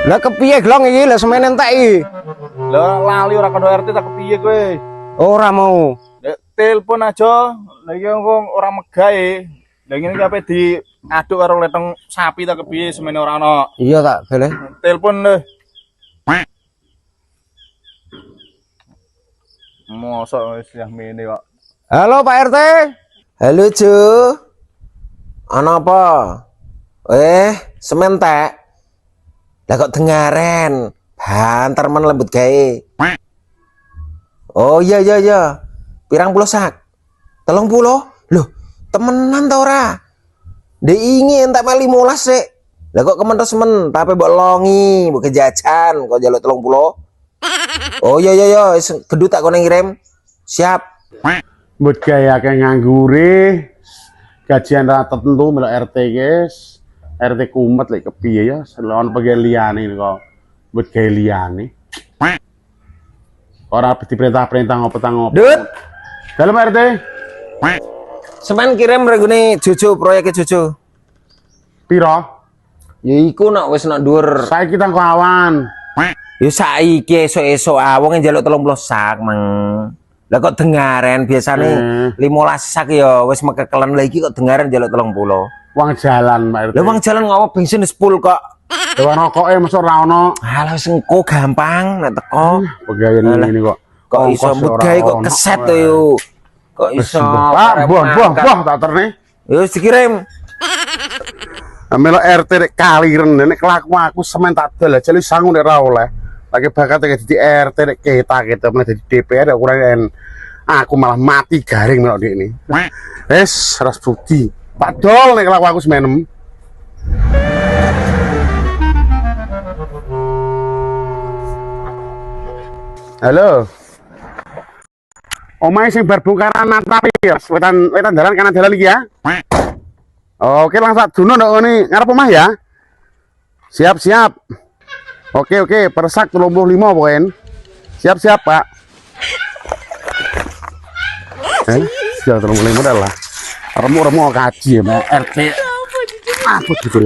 Lah kepiye glong iki lah semen entek iki. Lah lali ora kono RT tak kepiye kowe? Ora mau. Telepon aja. Lah iki wong ora megahe. Lah ngene iki ape diaduk karo leteng sapi tak kepiye semene ora ana. Iya tak boleh. Telepon deh. Mosok wis ya mene kok. Halo Pak RT. Halo Ju. Ana apa? Semen tek. Lah kok dengaren. Banter men lembut gawe. Oh iya. Pirang puluh sak? 30? Loh, temenan ta ora? Ndek ingin tak meli 15 sik. Lah kok kementos men, tapi mbok longi, mbok kejajan, kok njaluk 30. Oh iya, wis gedhu tak kono ngirim. Siap. Mbut gaya akeh nganggure. Gajian ra tertentu melok RT guys. RT kumet lek kepiye ya, selon pegel liyane kok. Mbut gaya liyane. Ora diperintah-perintah ngopo-ngopo. Dut. Dalam RT. Semen kirim regune Jojo, proyeknya Jojo. Piro? Ya iku nak wis nak dhuwur. Saiki tang awan. Ya saiki esuk-esuk wong njaluk 30 sak, Mang. Lah kok dengaren biasane 15 sak ya wis mekekelen lagi kok dengaren njaluk 30. Wong jalan, Pak RT. Lah wong jalan ngopo bensin wis full kok. Dewan rokoke mesti ora ono. Alah wis engko gampang nek teko. Pegawean ngene kok. Kok iso mbut gawe kok keset to yo. Kok iso. Ah, buah tak terne. Ya wis dikirim. Melo RT nek kaliren nek kelakuan aku semen tak dol aja wis sangu nek ora oleh. Lagi bakat dadi RT nek kita meneh dadi DPR kurang aku malah mati garing melok dik ini. Wes ras bukti. Pak Dol nek kelakuan aku semenem. Halo. Omahe sing bar bongkaran tapi ya, wetan dalan kanan dalan iki ya. Oke, langsung duno ndok ngene ngarep omah ya. Siap. Oke, persak 35 poin. Siap, Pak. Siap 35 dah lah. Remu kaji ya, RT. Apa gitu